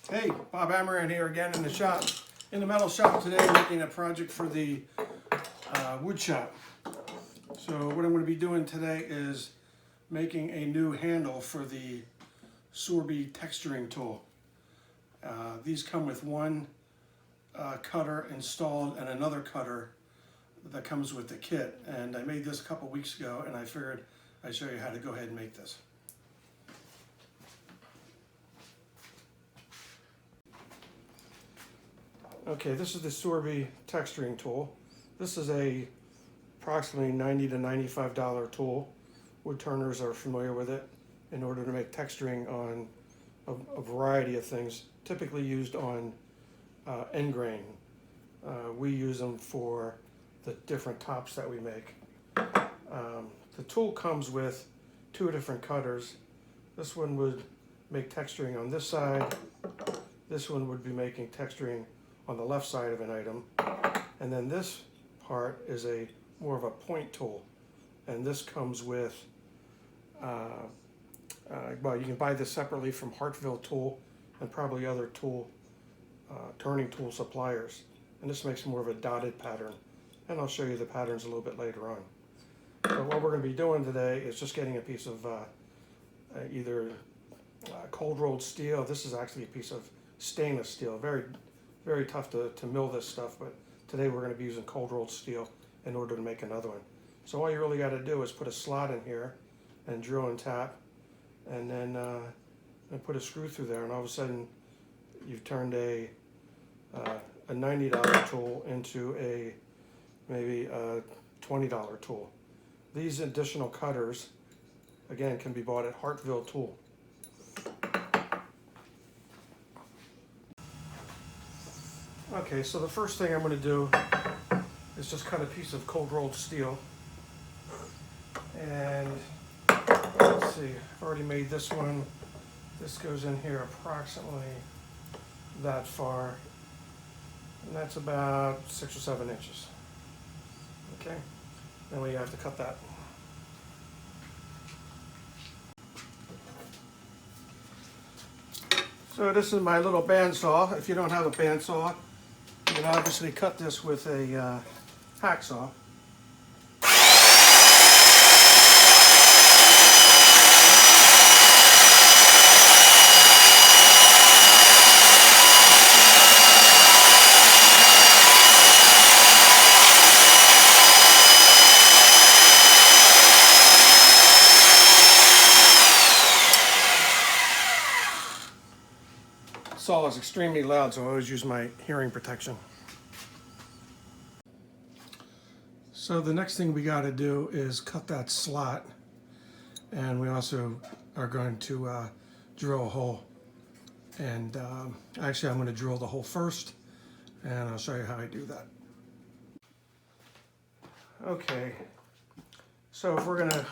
Hey, Bob Amaran here again in the shop, in the metal shop today, making a project for the wood shop. So what I'm going to be doing today is making a new handle for the Sorby Texturing Tool. These come with one cutter installed and another cutter that comes with the kit. And I made this a couple weeks ago, and I figured I'd show you how to go ahead and make this. Okay, this is the Sorby Texturing Tool. This is a approximately $90 to $95 tool. Wood turners are familiar with it in order to make texturing on a variety of things, typically used on end grain. We use them for the different tops that we make. The tool comes with two different cutters. This one would make texturing on this side. This one would be making texturing on the left side of an item. And then this part is more of a point tool. And this comes with, well, you can buy this separately from Hartville Tools and probably other turning tool suppliers. And this makes more of a dotted pattern. And I'll show you the patterns a little bit later on. So what we're going to be doing today is just getting a piece of either cold rolled steel. This is actually a piece of stainless steel. Very tough to mill this stuff, but today we're going to be using cold rolled steel in order to make another one. So all you really got to do is put a slot in here and drill and tap, and then put a screw through there, and all of a sudden you've turned a $90 tool into maybe a $20 tool. These additional cutters, again, can be bought at Hartville Tools. Okay, so the first thing I'm going to do is just cut a piece of cold rolled steel. And let's see, I've already made this one. This goes in here approximately that far. And that's about 6 or 7 inches. Okay, then we have to cut that. So this is my little bandsaw. If you don't have a bandsaw, you can obviously cut this with a hacksaw. Saw is extremely loud, so I always use my hearing protection. So the next thing we got to do is cut that slot, and we also are going to drill a hole. And actually I'm going to drill the hole first, and I'll show you how I do that. Okay, so if we're going to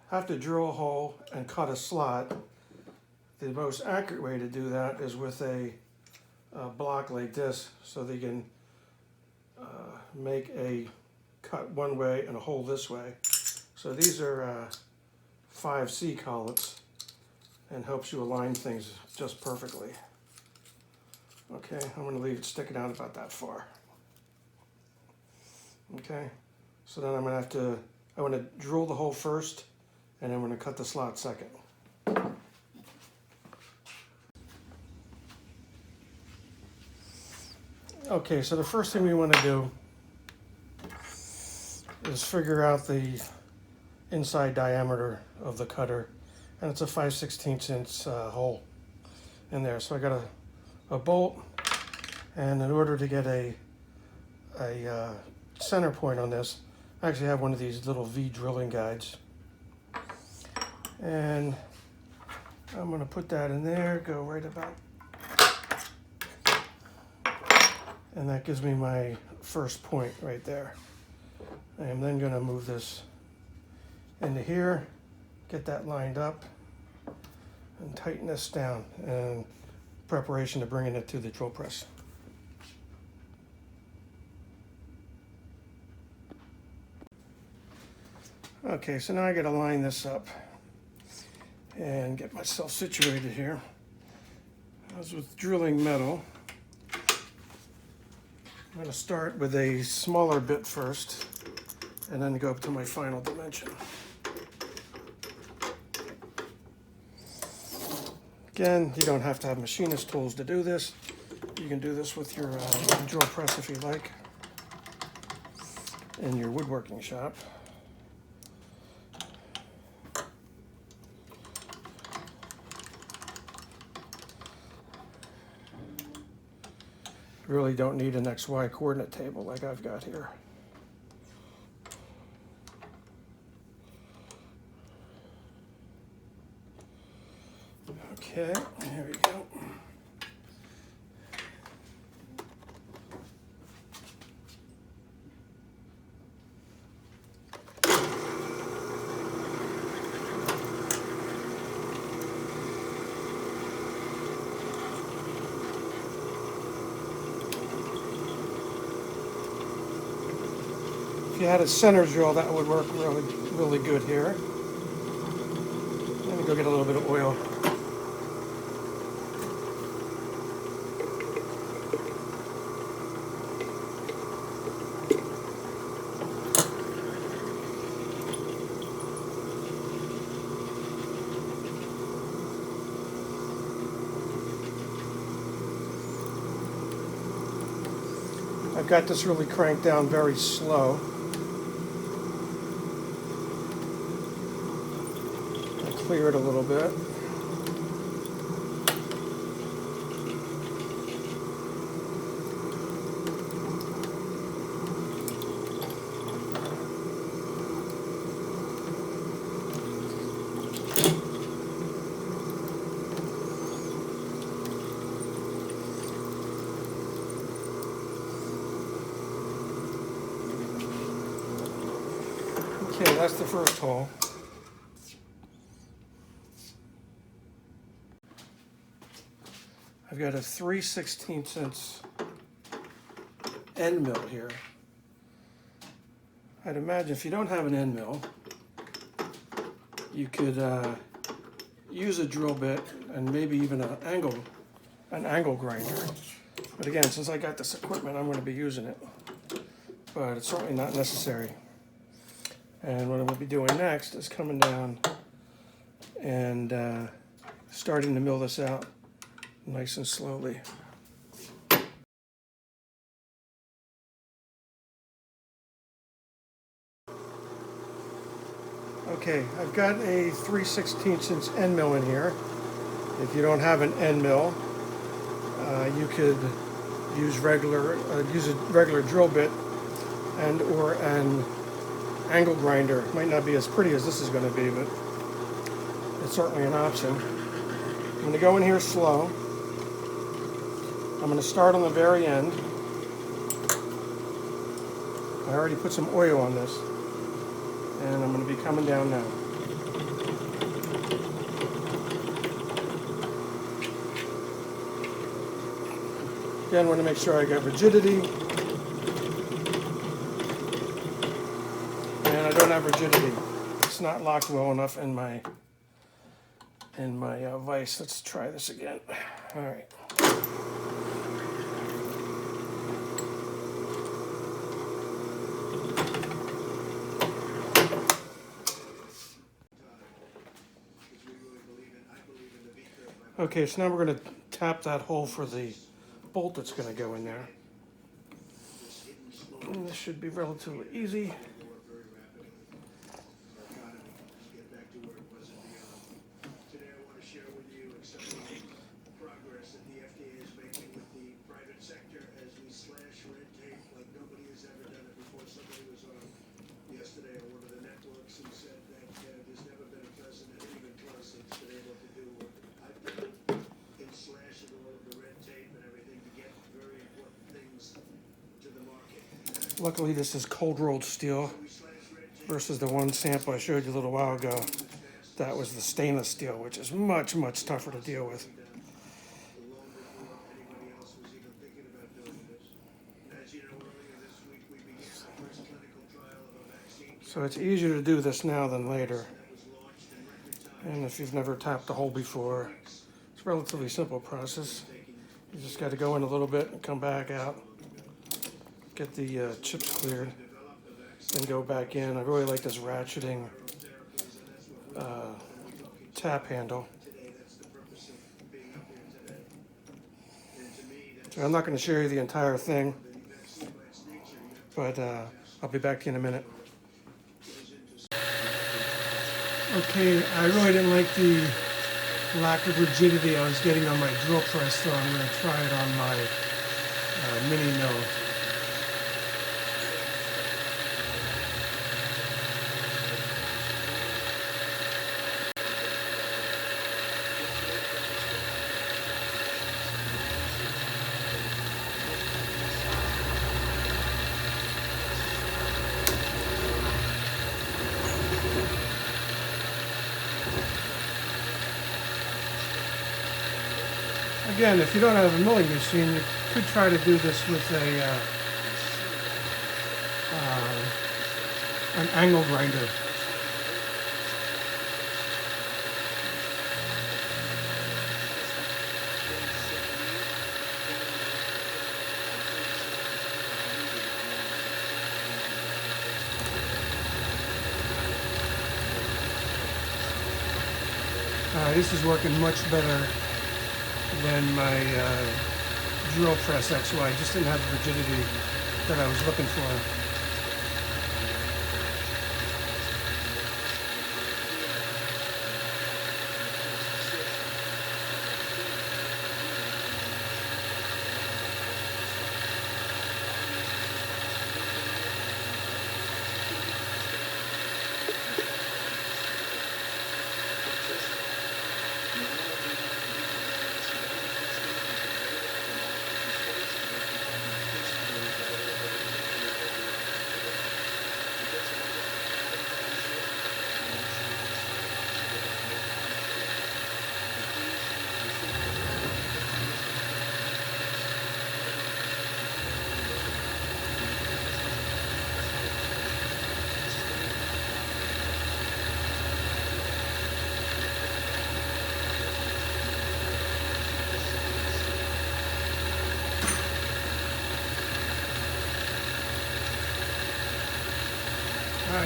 have to drill a hole and cut a slot, the most accurate way to do that is with a block like this, so they can make a cut one way and a hole this way. So these are 5C collets, and helps you align things just perfectly. Okay, I'm going to leave it sticking out about that far. Okay, so then I want to drill the hole first, and I'm going to cut the slot second. Okay, so the first thing we want to do is figure out the inside diameter of the cutter, and it's a 5/16 inch hole in there. So I got a bolt, and in order to get a center point on this, I actually have one of these little V drilling guides, and I'm going to put that in there, go right about. And that gives me my first point right there. I am then going to move this into here, get that lined up, and tighten this down in preparation to bringing it to the drill press. Okay, so now I got to line this up and get myself situated here. As with drilling metal, I'm going to start with a smaller bit first and then go up to my final dimension. Again, you don't have to have machinist tools to do this. You can do this with your drill press if you like in your woodworking shop. You really don't need an XY coordinate table like I've got here. Okay, here we go. If you had a center drill, that would work really good here. Let me go get a little bit of oil. I've got this really cranked down very slow. Clear it a little bit. Okay, that's the first hole. I've got a 3/16" end mill here. I'd imagine if you don't have an end mill, you could use a drill bit and maybe even an angle grinder. But again, since I got this equipment, I'm going to be using it. But it's certainly not necessary. And what I'm going to be doing next is coming down and starting to mill this out nice and slowly. Okay, I've got a 3/16" end mill in here. If you don't have an end mill, you could use a regular drill bit and or an angle grinder. Might not be as pretty as this is going to be, but it's certainly an option. I'm going to go in here slow. I'm going to start on the very end. I already put some oil on this, and I'm going to be coming down now. Again, I want to make sure I got rigidity, and I don't have rigidity. It's not locked well enough in my vise. Let's try this again. All right. Okay, so now we're going to tap that hole for the bolt that's going to go in there. And this should be relatively easy. Luckily, this is cold rolled steel versus the one sample I showed you a little while ago. That was the stainless steel, which is much, much tougher to deal with. So it's easier to do this now than later. And if you've never tapped the hole before, It's a relatively simple process. You just got to go in a little bit and come back out, get the chips cleared, then go back in. I really like this ratcheting tap handle. So I'm not going to show you the entire thing, but I'll be back in a minute. Okay, I really didn't like the lack of rigidity I was getting on my drill press, so I'm going to try it on my mini mill. Again, if you don't have a milling machine, you could try to do this with an angle grinder. This is working much better than my drill press XY. Just didn't have the rigidity that I was looking for.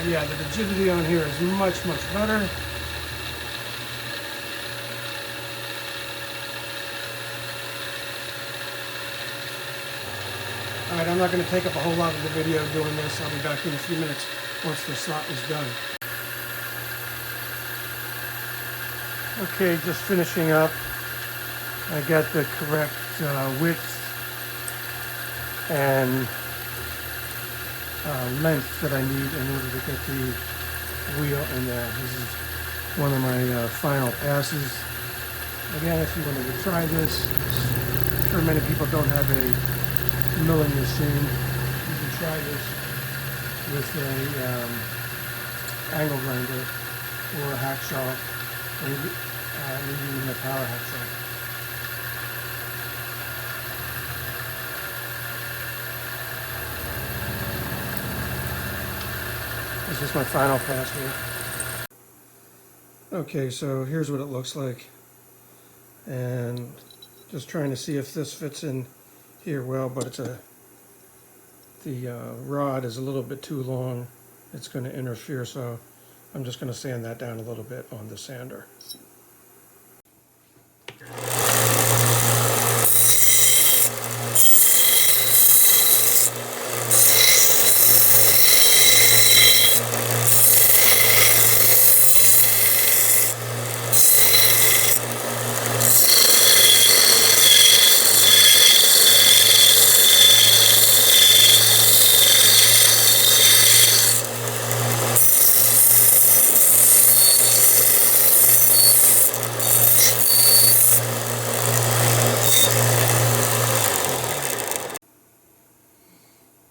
Yeah, the rigidity on here is much better. Alright, I'm not going to take up a whole lot of the video doing this. I'll be back in a few minutes once the slot is done. Okay, just finishing up. I got the correct width and length that I need in order to get the wheel in there. This is one of my final passes. Again, if you wanted to try this, I'm sure many people don't have a milling machine. You can try this with a angle grinder or a hacksaw, or maybe even a power hacksaw. This is my final pass here. Okay, so here's what it looks like. And just trying to see if this fits in here well, but the rod is a little bit too long. It's going to interfere, so I'm just going to sand that down a little bit on the sander.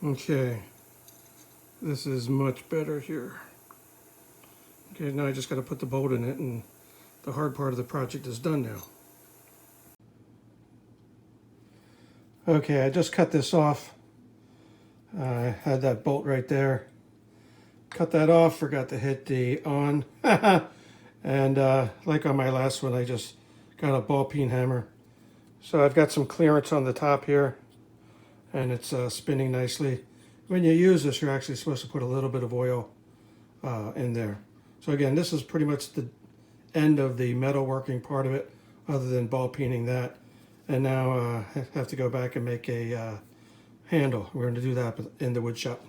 Okay, this is much better here. Okay, now I just got to put the bolt in it, and the hard part of the project is done now. Okay, I just cut this off. I had that bolt right there. Cut that off, forgot to hit the on. And like on my last one, I just got a ball peen hammer. So I've got some clearance on the top here, and it's spinning nicely. When you use this, you're actually supposed to put a little bit of oil in there. So again, this is pretty much the end of the metalworking part of it, other than ball peening that. And now I have to go back and make a handle. We're going to do that in the wood shop.